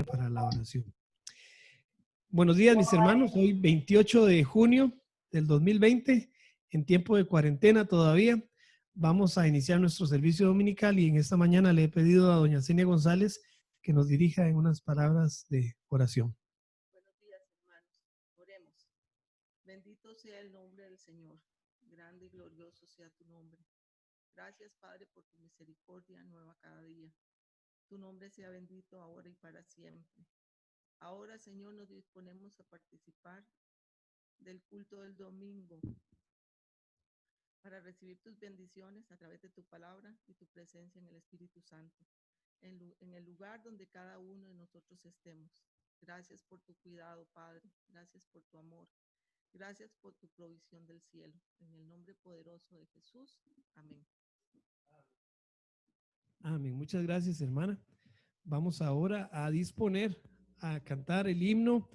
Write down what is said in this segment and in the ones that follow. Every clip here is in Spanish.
para la oración. Buenos días, mis hermanos. Hoy 28 de junio del 2020, en tiempo de cuarentena todavía. Vamos a iniciar nuestro servicio dominical y en esta mañana le he pedido a doña Zenia González que nos dirija en unas palabras de oración. Buenos días, hermanos. Oremos. Bendito sea el nombre del Señor. Grande y glorioso sea tu nombre. Gracias, Padre, por tu misericordia nueva cada día. Tu nombre sea bendito ahora y para siempre. Ahora, Señor, nos disponemos a participar del culto del domingo para recibir tus bendiciones a través de tu palabra y tu presencia en el Espíritu Santo, en el lugar donde cada uno de nosotros estemos. Gracias por tu cuidado, Padre. Gracias por tu amor. Gracias por tu provisión del cielo. En el nombre poderoso de Jesús. Amén. Amén. Muchas gracias, hermana. Vamos ahora a disponer a cantar el himno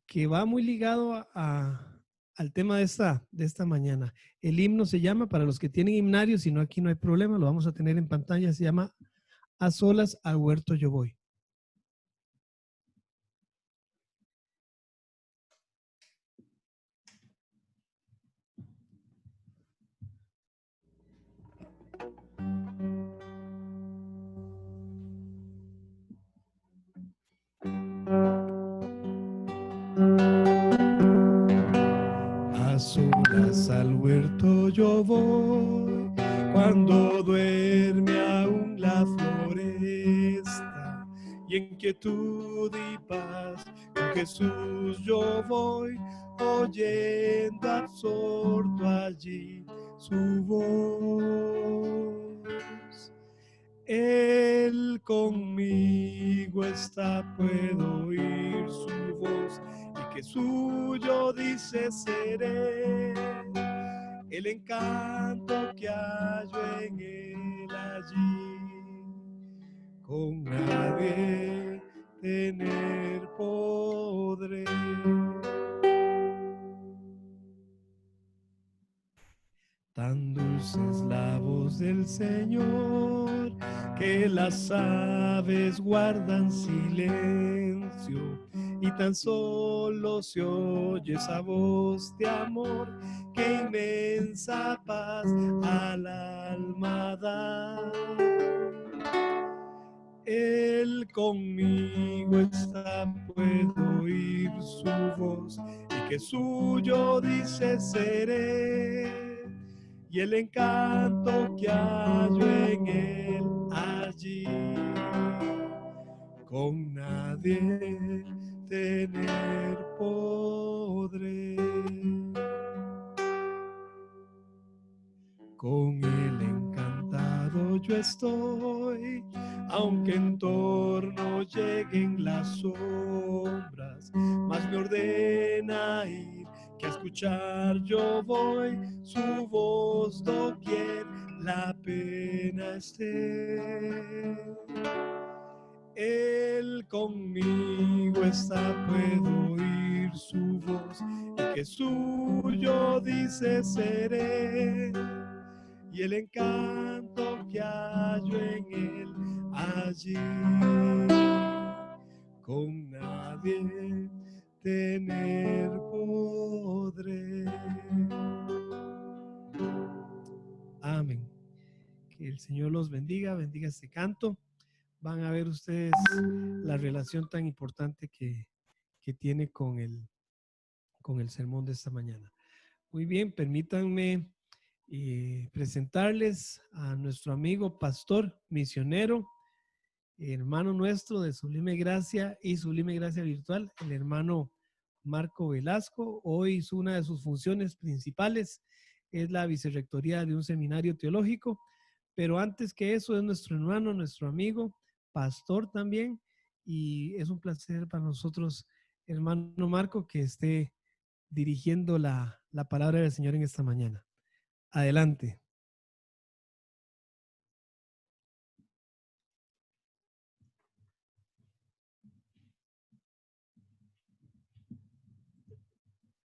que va muy ligado al tema de esta mañana. El himno se llama, para los que tienen himnario, si no aquí no hay problema, lo vamos a tener en pantalla, se llama A solas al huerto yo voy. A solas al huerto yo voy, cuando duerme aún la floresta, y en quietud y paz con Jesús yo voy, oyendo absorto allí su voz. Él conmigo está, puedo oír su voz, y que suyo dice seré. El encanto que hallo en él allí, con nadie tener podré. Tan dulce es la voz del Señor, que las aves guardan silencio, y tan solo se oye esa voz de amor, que inmensa paz al alma da. Él conmigo está, puedo oír su voz, y que suyo dice seré. Y el encanto que hallo en él allí, con nadie tener podré. Con él encantado yo estoy, aunque en torno lleguen las sombras, mas me ordena ir, que a escuchar yo voy su voz doquier la pena esté. Él conmigo está, puedo oír su voz, y que suyo dice seré. Y el encanto que hallo en él allí, con nadie tener podré. Amén. Que el Señor los bendiga, bendiga este canto. Van a ver ustedes la relación tan importante que tiene con el sermón de esta mañana. Muy bien, permítanme presentarles a nuestro amigo pastor misionero, hermano nuestro de Sublime Gracia y Sublime Gracia Virtual, el hermano Marco Velasco. Hoy una de sus funciones principales es la vicerrectoría de un seminario teológico, pero antes que eso es nuestro hermano, nuestro amigo, pastor también, y es un placer para nosotros, hermano Marco, que esté dirigiendo la palabra del Señor en esta mañana. Adelante.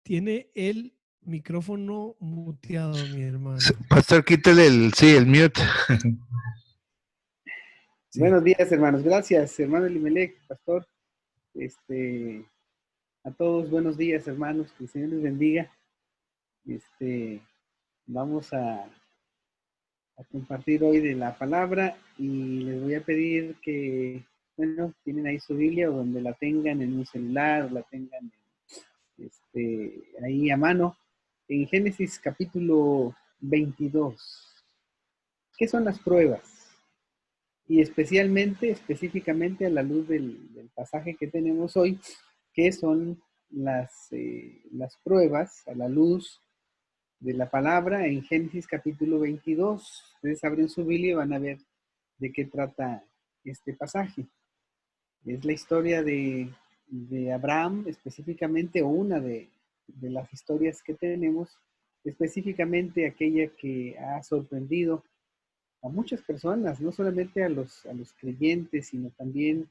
Tiene el micrófono muteado, mi hermano. Pastor, quítale el mute. Sí. Buenos días, hermanos. Gracias, hermano Elimelech, pastor. A todos, buenos días, hermanos, que el Señor les bendiga. Vamos a compartir hoy de la palabra y les voy a pedir que, bueno, tienen ahí su Biblia o donde la tengan en un celular o la tengan ahí a mano. En Génesis capítulo 22. ¿Qué son las pruebas? Y específicamente a la luz del pasaje que tenemos hoy, ¿qué son las pruebas a la luz de la palabra en Génesis capítulo 22? Ustedes abren su Biblia y van a ver de qué trata este pasaje. Es la historia de Abraham, específicamente, o una de las historias que tenemos, específicamente aquella que ha sorprendido a muchas personas, no solamente a los creyentes, sino también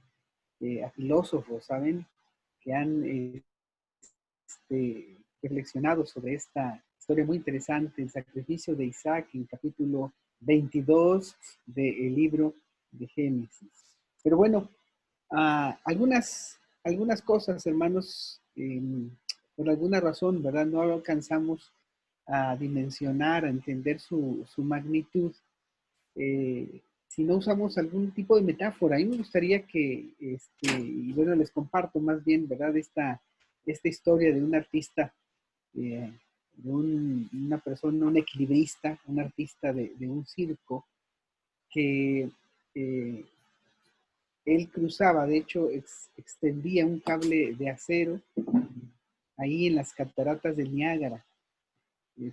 a filósofos, ¿saben? Que han reflexionado sobre esta historia muy interesante, el sacrificio de Isaac, en capítulo 22 del libro de Génesis. Pero bueno, algunas cosas, hermanos, por alguna razón, ¿verdad? No alcanzamos a dimensionar, a entender su magnitud. Si no usamos algún tipo de metáfora. A mí me gustaría que, y bueno, les comparto más bien, ¿verdad? Esta historia de un artista, de una persona, un equilibrista, un artista de un circo, que él cruzaba, de hecho, extendía un cable de acero ahí en las cataratas del Niágara.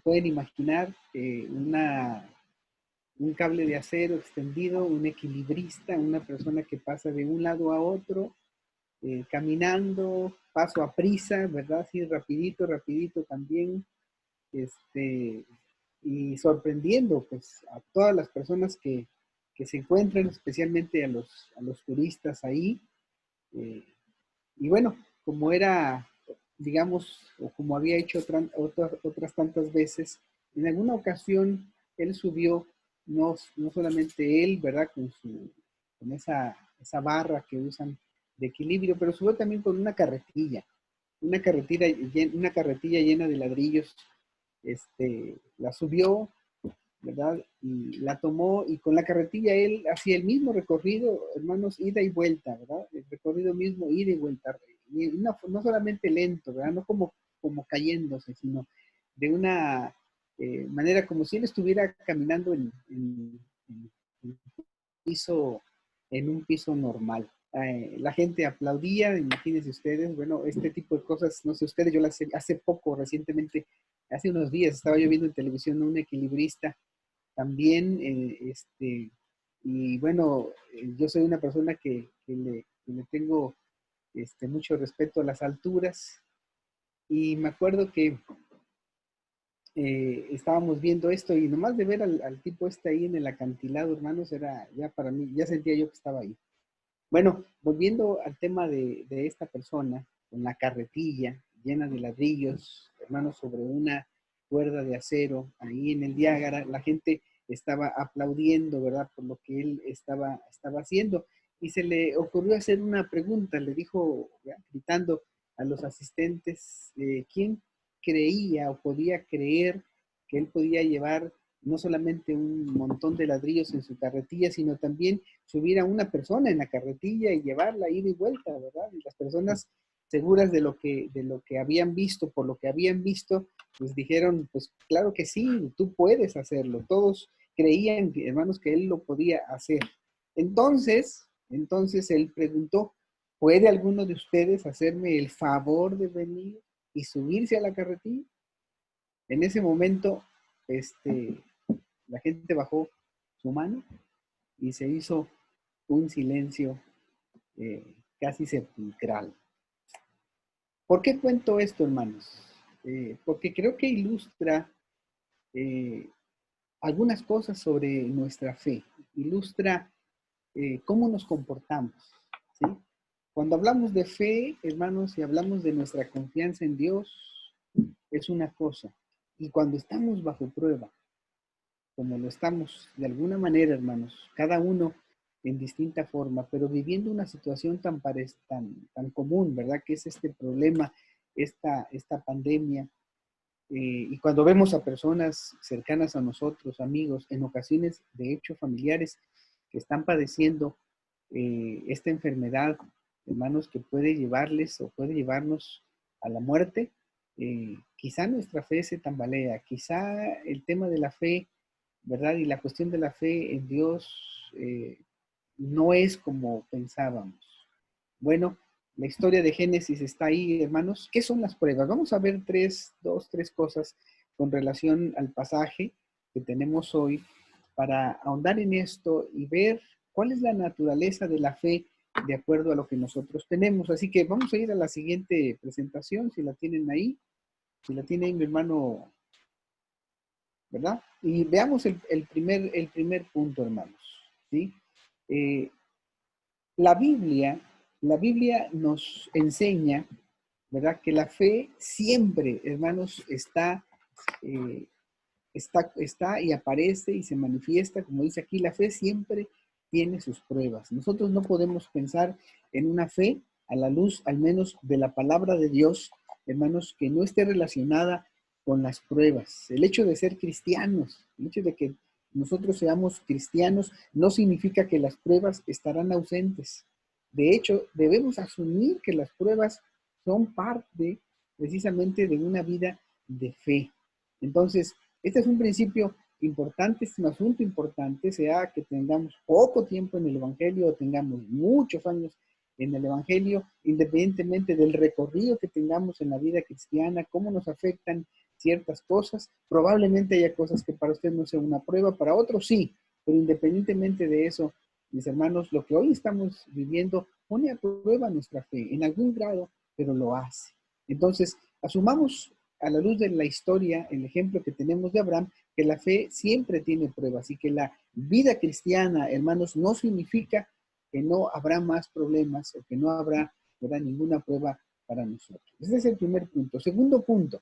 Pueden imaginar un cable de acero extendido, un equilibrista, una persona que pasa de un lado a otro, caminando, paso a prisa, ¿verdad? Así rapidito, rapidito también, y sorprendiendo pues a todas las personas que se encuentran, especialmente a los turistas ahí. Y bueno, como era, digamos, o como había hecho otras tantas veces, en alguna ocasión él subió, no solamente él, ¿verdad? Con esa barra que usan de equilibrio, pero subió también con una carretilla llena de ladrillos. La subió, ¿verdad? Y la tomó, y con la carretilla él hacía el mismo recorrido, hermanos, ida y vuelta, ¿verdad? El recorrido mismo, ida y vuelta. Y no solamente lento, ¿verdad? No como cayéndose, sino de una manera como si él estuviera caminando en un piso normal. La gente aplaudía, imagínense ustedes, bueno, este tipo de cosas, no sé ustedes, yo las hace poco, recientemente, hace unos días, estaba yo viendo en televisión un equilibrista también, y bueno, yo soy una persona que le tengo mucho respeto a las alturas, y me acuerdo que estábamos viendo esto, y nomás de ver al tipo ahí en el acantilado, hermanos, era ya para mí, ya sentía yo que estaba ahí. Bueno, volviendo al tema de esta persona, con la carretilla llena de ladrillos, hermanos, sobre una cuerda de acero, ahí en el Niágara, la gente estaba aplaudiendo, ¿verdad?, por lo que él estaba haciendo. Y se le ocurrió hacer una pregunta, le dijo, ¿ya?, gritando a los asistentes, ¿quién creía o podía creer que él podía llevar no solamente un montón de ladrillos en su carretilla, sino también subir a una persona en la carretilla y llevarla ida y vuelta, ¿verdad? Y las personas, seguras de lo que habían visto, por lo que habían visto, pues dijeron, pues claro que sí, tú puedes hacerlo. Todos creían, hermanos, que él lo podía hacer. Entonces él preguntó, ¿puede alguno de ustedes hacerme el favor de venir y subirse a la carretilla? En ese momento, la gente bajó su mano y se hizo un silencio casi sepulcral. ¿Por qué cuento esto, hermanos? Porque creo que ilustra algunas cosas sobre nuestra fe, ilustra cómo nos comportamos, ¿sí? Cuando hablamos de fe, hermanos, y hablamos de nuestra confianza en Dios, es una cosa. Y cuando estamos bajo prueba, como lo estamos de alguna manera, hermanos, cada uno en distinta forma, pero viviendo una situación tan común, ¿verdad? Que es este problema, esta pandemia. Y cuando vemos a personas cercanas a nosotros, amigos, en ocasiones, de hecho, familiares, que están padeciendo esta enfermedad, hermanos, que puede llevarles o puede llevarnos a la muerte, quizá nuestra fe se tambalea, quizá el tema de la fe, ¿verdad? Y la cuestión de la fe en Dios no es como pensábamos. Bueno, la historia de Génesis está ahí, hermanos. ¿Qué son las pruebas? Vamos a ver tres cosas con relación al pasaje que tenemos hoy para ahondar en esto y ver cuál es la naturaleza de la fe de acuerdo a lo que nosotros tenemos. Así que vamos a ir a la siguiente presentación, si la tienen ahí. Si la tiene ahí mi hermano, ¿verdad? Y veamos el primer punto, hermanos. ¿Sí? Eh, la Biblia, la Biblia nos enseña, ¿verdad? Que la fe siempre, hermanos, eh, está y aparece y se manifiesta, como dice aquí, la fe siempre tiene sus pruebas. Nosotros no podemos pensar en una fe a la luz, al menos de la palabra de Dios, hermanos, que no esté relacionada con las pruebas. El hecho de ser cristianos, el hecho de que nosotros seamos cristianos, no significa que las pruebas estarán ausentes. De hecho, debemos asumir que las pruebas son parte precisamente de una vida de fe. Entonces, este es un principio importante, es un asunto importante, sea que tengamos poco tiempo en el Evangelio o tengamos muchos años en el Evangelio, independientemente del recorrido que tengamos en la vida cristiana, cómo nos afectan ciertas cosas. Probablemente haya cosas que para usted no sea una prueba, para otros sí, pero independientemente de eso, mis hermanos, lo que hoy estamos viviendo pone a prueba nuestra fe en algún grado, pero lo hace. Entonces, asumamos a la luz de la historia, el ejemplo que tenemos de Abraham, que la fe siempre tiene pruebas y que la vida cristiana, hermanos, no significa que no habrá más problemas o que no habrá, ¿verdad?, ninguna prueba para nosotros. Ese es el primer punto. Segundo punto,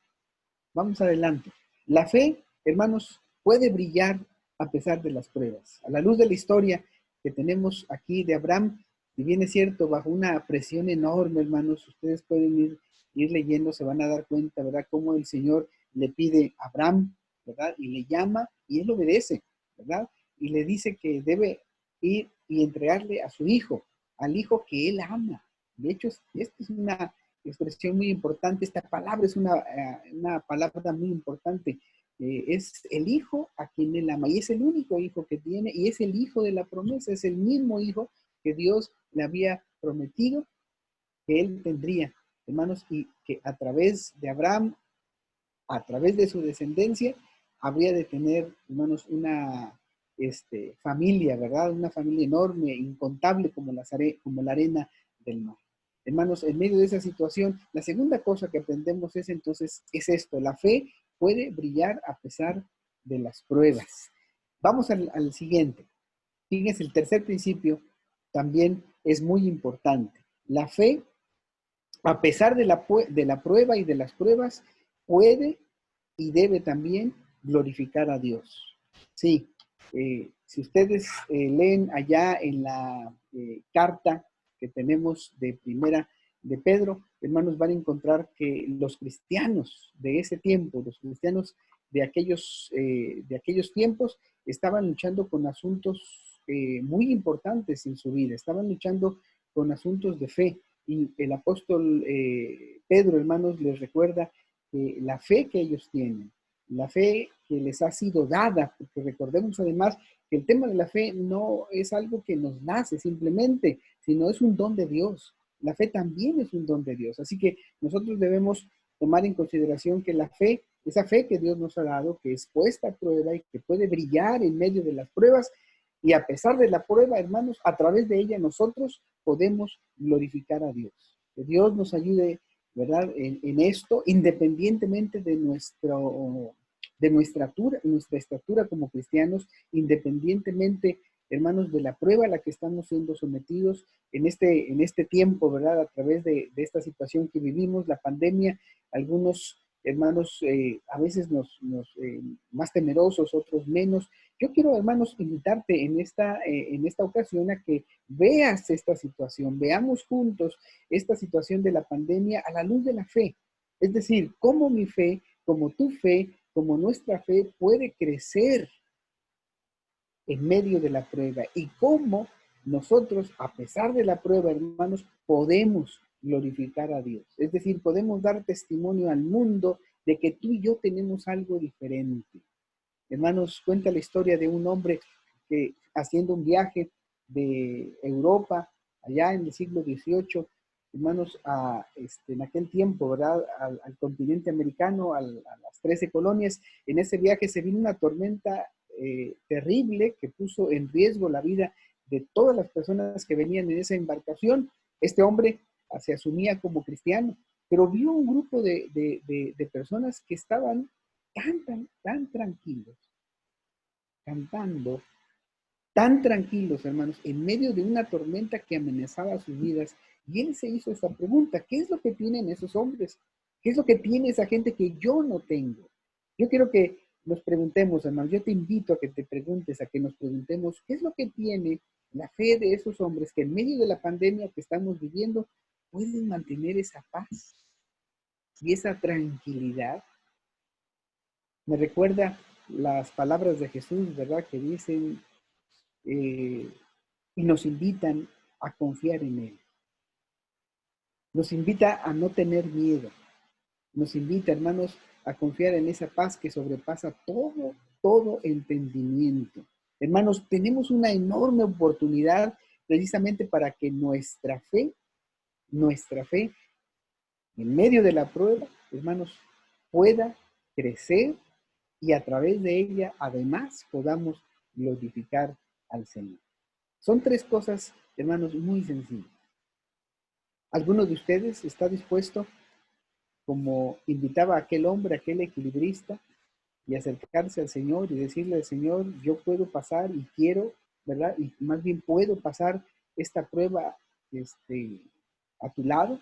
vamos adelante. La fe, hermanos, puede brillar a pesar de las pruebas. A la luz de la historia que tenemos aquí de Abraham, si bien es cierto, bajo una presión enorme, hermanos, ustedes pueden ir leyendo, se van a dar cuenta, ¿verdad?, cómo el Señor le pide a Abraham, ¿verdad?, y le llama y él obedece, ¿verdad?, y le dice que debe ir y entregarle a su hijo, al hijo que él ama. De hecho, esta es una expresión muy importante, esta palabra es una palabra muy importante. Es el hijo a quien él ama y es el único hijo que tiene y es el hijo de la promesa, es el mismo hijo que Dios le había prometido que él tendría, hermanos, y que a través de Abraham, a través de su descendencia, habría de tener, hermanos, una familia, ¿verdad? Una familia enorme, incontable como la arena del mar. Hermanos, en medio de esa situación, la segunda cosa que aprendemos es entonces, es esto, la fe puede brillar a pesar de las pruebas. Vamos al siguiente. Fíjense, el tercer principio también es muy importante. La fe, a pesar de la prueba y de las pruebas, puede y debe también glorificar a Dios. Sí, si ustedes leen allá en la carta que tenemos de primera de Pedro, hermanos, van a encontrar que los cristianos de ese tiempo, los cristianos de aquellos tiempos, estaban luchando con asuntos muy importantes en su vida, estaban luchando con asuntos de fe. Y el apóstol Pedro, hermanos, les recuerda que la fe que ellos tienen, la fe que les ha sido dada, porque recordemos además que el tema de la fe no es algo que nos nace simplemente, sino es un don de Dios. La fe también es un don de Dios. Así que nosotros debemos tomar en consideración que la fe, esa fe que Dios nos ha dado, que es puesta a prueba y que puede brillar en medio de las pruebas, y a pesar de la prueba, hermanos, a través de ella nosotros podemos glorificar a Dios. Que Dios nos ayude, ¿verdad?, en esto, independientemente de nuestra estatura como cristianos, independientemente, hermanos, de la prueba a la que estamos siendo sometidos en este tiempo, ¿verdad?, a través de esta situación que vivimos, la pandemia. Algunos hermanos a veces más temerosos, otros menos, Yo quiero, hermanos, invitarte en esta ocasión a que veas esta situación, veamos juntos esta situación de la pandemia a la luz de la fe. Es decir, cómo mi fe, como tu fe, como nuestra fe puede crecer en medio de la prueba y cómo nosotros, a pesar de la prueba, hermanos, podemos glorificar a Dios. Es decir, podemos dar testimonio al mundo de que tú y yo tenemos algo diferente. Hermanos, cuenta la historia de un hombre que haciendo un viaje de Europa, allá en el siglo XVIII, hermanos, en aquel tiempo, ¿verdad? Al continente americano, a las 13 colonias, en ese viaje se vino una tormenta terrible que puso en riesgo la vida de todas las personas que venían en esa embarcación. Este hombre se asumía como cristiano, pero vio un grupo de personas que estaban tan tranquilos, cantando, tan tranquilos, hermanos, en medio de una tormenta que amenazaba sus vidas. Y él se hizo esta pregunta: ¿qué es lo que tienen esos hombres? ¿Qué es lo que tiene esa gente que yo no tengo? Yo quiero que nos preguntemos, hermanos, yo te invito a que te preguntes, a que nos preguntemos, ¿qué es lo que tiene la fe de esos hombres que en medio de la pandemia que estamos viviendo pueden mantener esa paz y esa tranquilidad? Me recuerda las palabras de Jesús, ¿verdad? Que dicen y nos invitan a confiar en Él. Nos invita a no tener miedo. Nos invita, hermanos, a confiar en esa paz que sobrepasa todo entendimiento. Hermanos, tenemos una enorme oportunidad precisamente para que nuestra fe, en medio de la prueba, hermanos, pueda crecer y a través de ella, además, podamos glorificar al Señor. Son tres cosas, hermanos, muy sencillas. ¿Alguno de ustedes está dispuesto, como invitaba a aquel hombre, aquel equilibrista, y acercarse al Señor y decirle al Señor: yo puedo pasar y quiero, ¿verdad? Y más bien puedo pasar esta prueba a tu lado?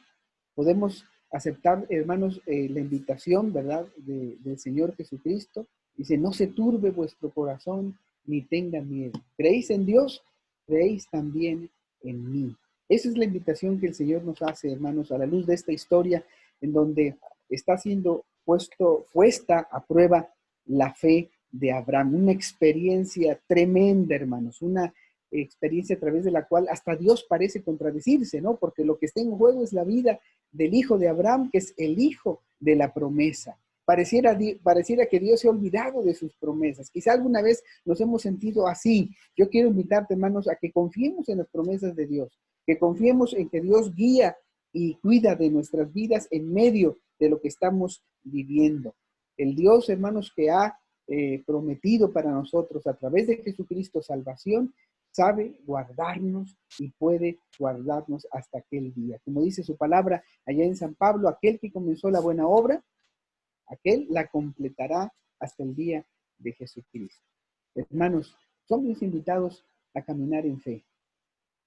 Podemos aceptar, hermanos, la invitación, ¿verdad?, del Señor Jesucristo. Dice: no se turbe vuestro corazón, ni tengan miedo. ¿Creéis en Dios? Creéis también en mí. Esa es la invitación que el Señor nos hace, hermanos, a la luz de esta historia en donde está siendo puesta a prueba la fe de Abraham. Una experiencia tremenda, hermanos, una experiencia a través de la cual hasta Dios parece contradecirse, ¿no? Porque lo que está en juego es la vida del hijo de Abraham, que es el hijo de la promesa. Pareciera que Dios se ha olvidado de sus promesas. Quizá alguna vez nos hemos sentido así. Yo quiero invitarte, hermanos, a que confiemos en las promesas de Dios, que confiemos en que Dios guía y cuida de nuestras vidas en medio de lo que estamos viviendo. El Dios, hermanos, que ha prometido para nosotros a través de Jesucristo salvación, sabe guardarnos y puede guardarnos hasta aquel día. Como dice su palabra allá en San Pablo: aquel que comenzó la buena obra, aquel la completará hasta el día de Jesucristo. Hermanos, somos invitados a caminar en fe.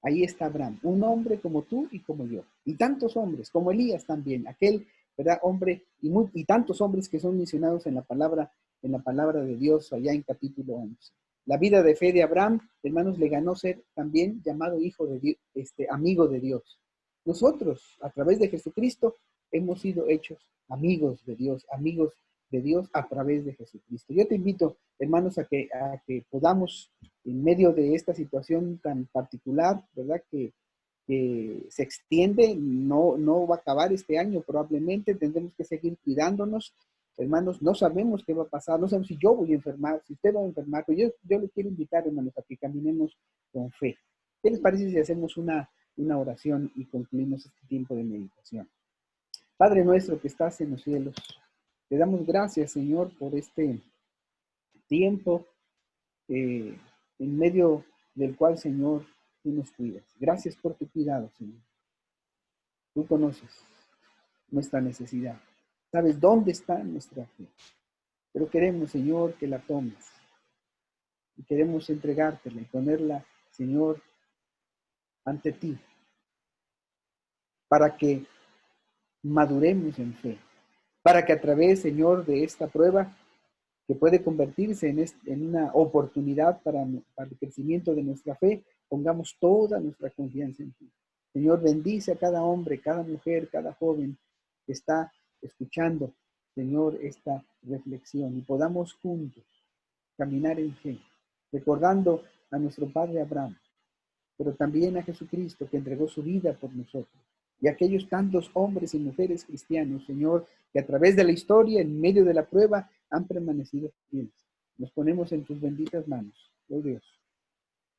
Ahí está Abraham, un hombre como tú y como yo, y tantos hombres, como Elías también, aquel, ¿verdad?, hombre, y tantos hombres que son mencionados en la palabra de Dios allá en capítulo 11. La vida de fe de Abraham, hermanos, le ganó ser también llamado hijo de Dios, amigo de Dios. Nosotros, a través de Jesucristo, hemos sido hechos amigos de Dios a través de Jesucristo. Yo te invito, hermanos, a que podamos, en medio de esta situación tan particular, ¿verdad?, que se extiende, no va a acabar este año probablemente, tendremos que seguir cuidándonos. Hermanos, no sabemos qué va a pasar, no sabemos si yo voy a enfermar, si usted va a enfermar, pero yo les quiero invitar, hermanos, a que caminemos con fe. ¿Qué les parece si hacemos una oración y concluimos este tiempo de meditación? Padre nuestro que estás en los cielos, te damos gracias, Señor, por este tiempo en medio del cual, Señor, tú nos cuidas. Gracias por tu cuidado, Señor. Tú conoces nuestra necesidad. Sabes dónde está nuestra fe. Pero queremos, Señor, que la tomes. Y queremos entregártela y ponerla, Señor, ante ti. Para que maduremos en fe. Para que a través, Señor, de esta prueba que puede convertirse en una oportunidad para el crecimiento de nuestra fe, pongamos toda nuestra confianza en ti. Señor, bendice a cada hombre, cada mujer, cada joven que está escuchando, Señor, esta reflexión y podamos juntos caminar en fe, recordando a nuestro Padre Abraham, pero también a Jesucristo que entregó su vida por nosotros, y a aquellos tantos hombres y mujeres cristianos, Señor, que a través de la historia, en medio de la prueba, han permanecido fieles. Nos ponemos en tus benditas manos, oh Dios.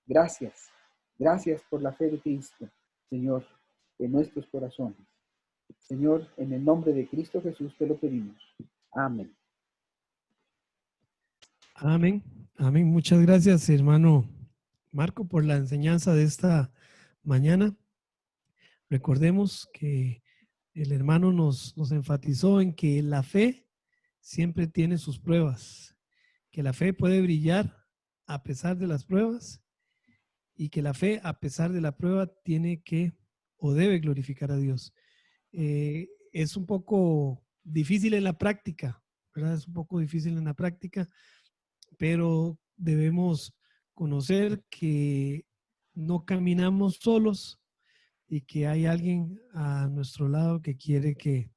Gracias, gracias por la fe de Cristo, Señor, en nuestros corazones. Señor, en el nombre de Cristo Jesús te lo pedimos. Amén. Amén. Amén. Muchas gracias, hermano Marco, por la enseñanza de esta mañana. Recordemos que el hermano nos enfatizó en que la fe siempre tiene sus pruebas, que la fe puede brillar a pesar de las pruebas y que la fe, a pesar de la prueba, tiene que o debe glorificar a Dios. Es un poco difícil en la práctica, ¿verdad? Es un poco difícil en la práctica, pero debemos conocer que no caminamos solos y que hay alguien a nuestro lado que quiere que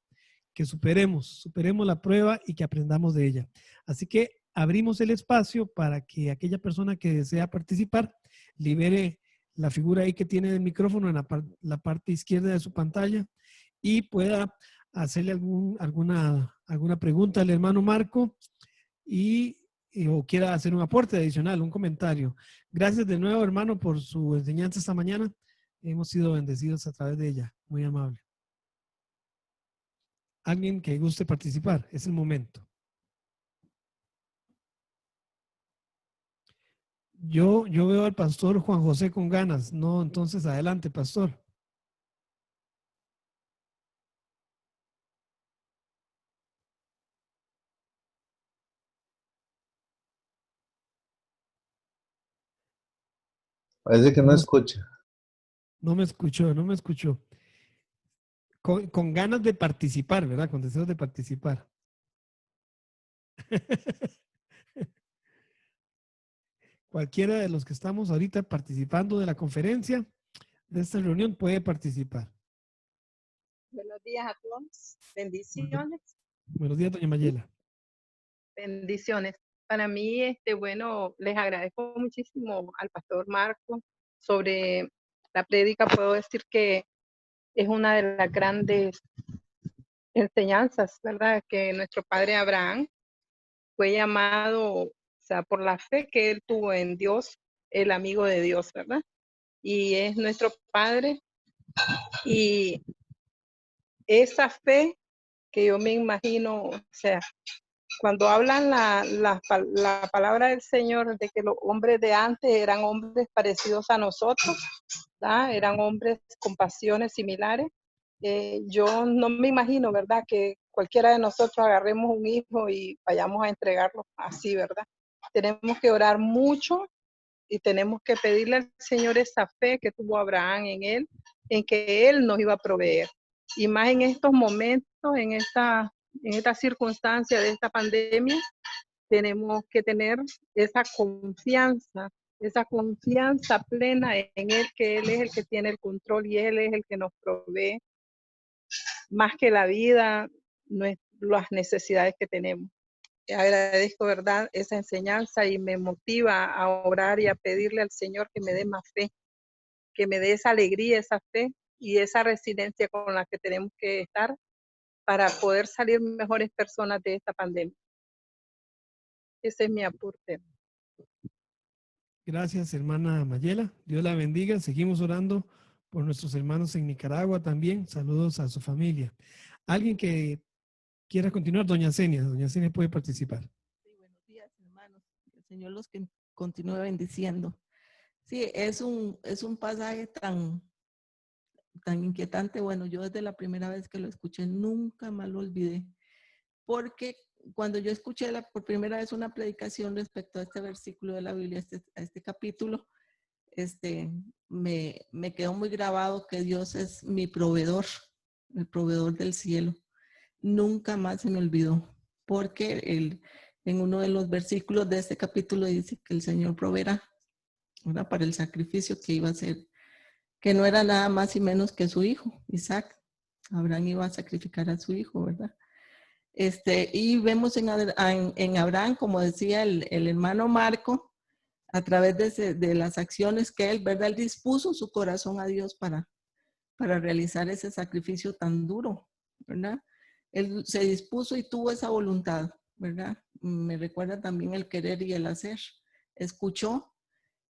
superemos la prueba y que aprendamos de ella. Así que abrimos el espacio para que aquella persona que desea participar libere la figura ahí que tiene el micrófono en la parte izquierda de su pantalla y pueda hacerle alguna pregunta al hermano Marco o quiera hacer un aporte adicional, un comentario. Gracias de nuevo, hermano, por su enseñanza esta mañana. Hemos sido bendecidos a través de ella. Muy amable. Alguien que guste participar, es el momento. Yo veo al pastor Juan José con ganas. No, entonces adelante, pastor. Parece que no escucha. No me escuchó. Con ganas de participar, ¿verdad? Con deseos de participar. Cualquiera de los que estamos ahorita participando de la conferencia, de esta reunión, puede participar. Buenos días a todos. Bendiciones. Buenos días, doña Mayela. Bendiciones. Para mí, bueno, les agradezco muchísimo al pastor Marco sobre la prédica. Puedo decir que es una de las grandes enseñanzas, ¿verdad? Que nuestro padre Abraham fue llamado, o sea, por la fe que él tuvo en Dios, el amigo de Dios, ¿verdad? Y es nuestro padre. Y esa fe que yo me imagino, o sea, cuando hablan la palabra del Señor de que los hombres de antes eran hombres parecidos a nosotros, ¿verdad? Eran hombres con pasiones similares, yo no me imagino, ¿verdad? Que cualquiera de nosotros agarremos un hijo y vayamos a entregarlo así, ¿verdad? Tenemos que orar mucho y tenemos que pedirle al Señor esa fe que tuvo Abraham en él, en que él nos iba a proveer. Y más en estos momentos, en esta circunstancia de esta pandemia, tenemos que tener esa confianza plena en él, que él es el que tiene el control y él es el que nos provee más que la vida, las necesidades que tenemos. Agradezco, ¿verdad?, esa enseñanza y me motiva a orar y a pedirle al Señor que me dé más fe, que me dé esa alegría, esa fe y esa resiliencia con la que tenemos que estar para poder salir mejores personas de esta pandemia. Ese es mi aporte. Gracias, hermana Mayela. Dios la bendiga. Seguimos orando por nuestros hermanos en Nicaragua también. Saludos a su familia. Alguien que quiera continuar, doña Zenia puede participar. Sí, buenos días, hermanos. Que el Señor los que continúe bendiciendo. Sí, es un pasaje tan inquietante. Bueno, yo desde la primera vez que lo escuché nunca más lo olvidé, porque cuando yo escuché por primera vez una predicación respecto a este versículo de la Biblia, a este capítulo, me quedó muy grabado que Dios es mi proveedor, el proveedor del cielo. Nunca más se me olvidó, porque en uno de los versículos de este capítulo dice que el Señor proveerá, ¿verdad? Para el sacrificio que iba a hacer, que no era nada más y menos que su hijo, Isaac. Abraham iba a sacrificar a su hijo, ¿verdad? Y vemos en Abraham, como decía el hermano Marco, a través de las acciones que él, ¿verdad? Él dispuso su corazón a Dios para realizar ese sacrificio tan duro, ¿verdad? Él se dispuso y tuvo esa voluntad, ¿verdad? Me recuerda también el querer y el hacer. Escuchó.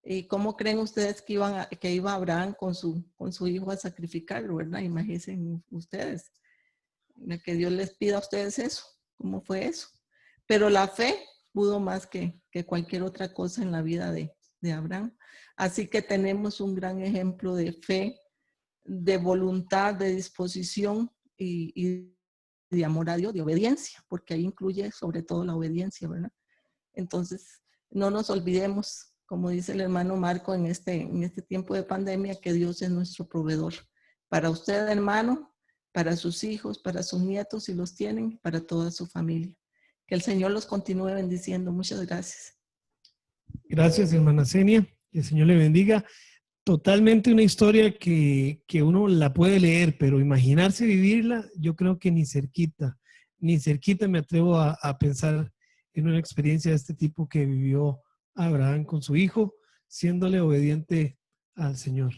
¿Y cómo creen ustedes que iba Abraham con su hijo a sacrificarlo, verdad? Imagínense ustedes, que Dios les pida a ustedes eso. ¿Cómo fue eso? Pero la fe pudo más que cualquier otra cosa en la vida de Abraham. Así que tenemos un gran ejemplo de fe, de voluntad, de disposición y de amor a Dios, de obediencia, porque ahí incluye sobre todo la obediencia, ¿verdad? Entonces, no nos olvidemos, como dice el hermano Marco en este tiempo de pandemia, que Dios es nuestro proveedor. Para usted, hermano, para sus hijos, para sus nietos, si los tienen, para toda su familia. Que el Señor los continúe bendiciendo. Muchas gracias. Gracias, hermana Zenia. Que el Señor le bendiga. Totalmente una historia que uno la puede leer, pero imaginarse vivirla, yo creo que ni cerquita me atrevo a pensar en una experiencia de este tipo que vivió Abraham con su hijo, siéndole obediente al Señor.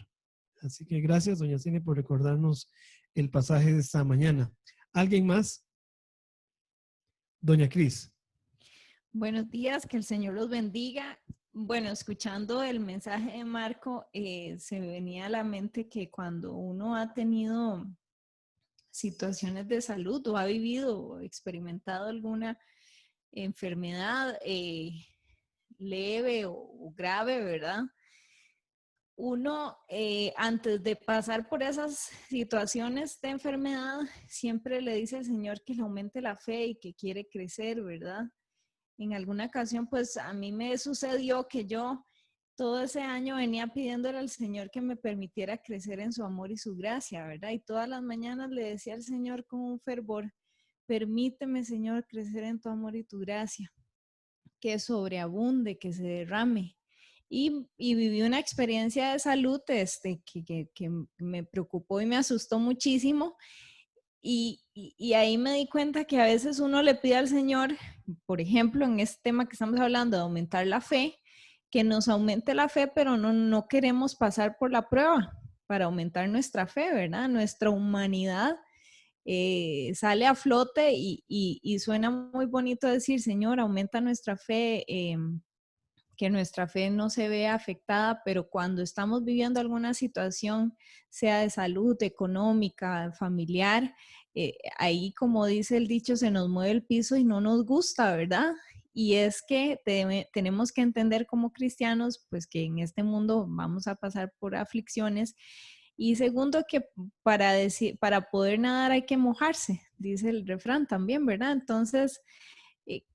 Así que gracias, doña Zenia, por recordarnos el pasaje de esta mañana. ¿Alguien más? Doña Cris. Buenos días, que el Señor los bendiga. Bueno, escuchando el mensaje de Marco, se me venía a la mente que cuando uno ha tenido situaciones de salud o ha vivido o experimentado alguna enfermedad leve o grave, ¿verdad? Uno, antes de pasar por esas situaciones de enfermedad, siempre le dice al Señor que le aumente la fe y que quiere crecer, ¿verdad? En alguna ocasión, pues a mí me sucedió que yo todo ese año venía pidiéndole al Señor que me permitiera crecer en su amor y su gracia, ¿verdad? Y todas las mañanas le decía al Señor con un fervor, permíteme, Señor, crecer en tu amor y tu gracia, que sobreabunde, que se derrame. Y viví una experiencia de salud que me preocupó y me asustó muchísimo. Y ahí me di cuenta que a veces uno le pide al Señor, por ejemplo, en este tema que estamos hablando de aumentar la fe, que nos aumente la fe, pero no queremos pasar por la prueba para aumentar nuestra fe, ¿verdad? Nuestra humanidad sale a flote y suena muy bonito decir, Señor, aumenta nuestra fe, que nuestra fe no se vea afectada, pero cuando estamos viviendo alguna situación, sea de salud, económica, familiar, ahí, como dice el dicho, se nos mueve el piso y no nos gusta, ¿verdad? Y es que tenemos que entender como cristianos, pues que en este mundo vamos a pasar por aflicciones. Y segundo, que para poder nadar hay que mojarse, dice el refrán también, ¿verdad? Entonces,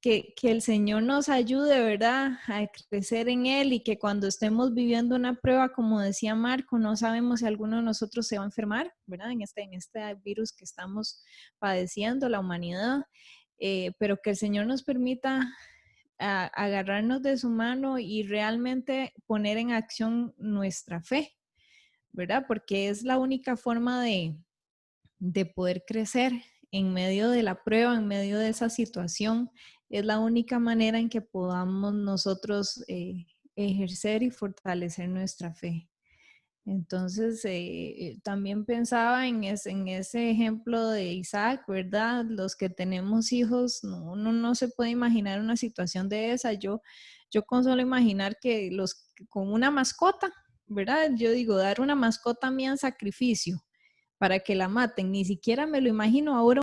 que el Señor nos ayude, ¿verdad?, a crecer en Él, y que cuando estemos viviendo una prueba, como decía Marco, no sabemos si alguno de nosotros se va a enfermar, ¿verdad?, en este virus que estamos padeciendo, la humanidad, pero que el Señor nos permita agarrarnos de su mano y realmente poner en acción nuestra fe, ¿verdad?, porque es la única forma de poder crecer en medio de la prueba, en medio de esa situación. Es la única manera en que podamos nosotros ejercer y fortalecer nuestra fe. Entonces, también pensaba en ese ejemplo de Isaac, ¿verdad? Los que tenemos hijos, uno no se puede imaginar una situación de esa. Yo con solo imaginar que con una mascota, ¿verdad? Yo digo, dar una mascota mía en sacrificio para que la maten, ni siquiera me lo imagino ahora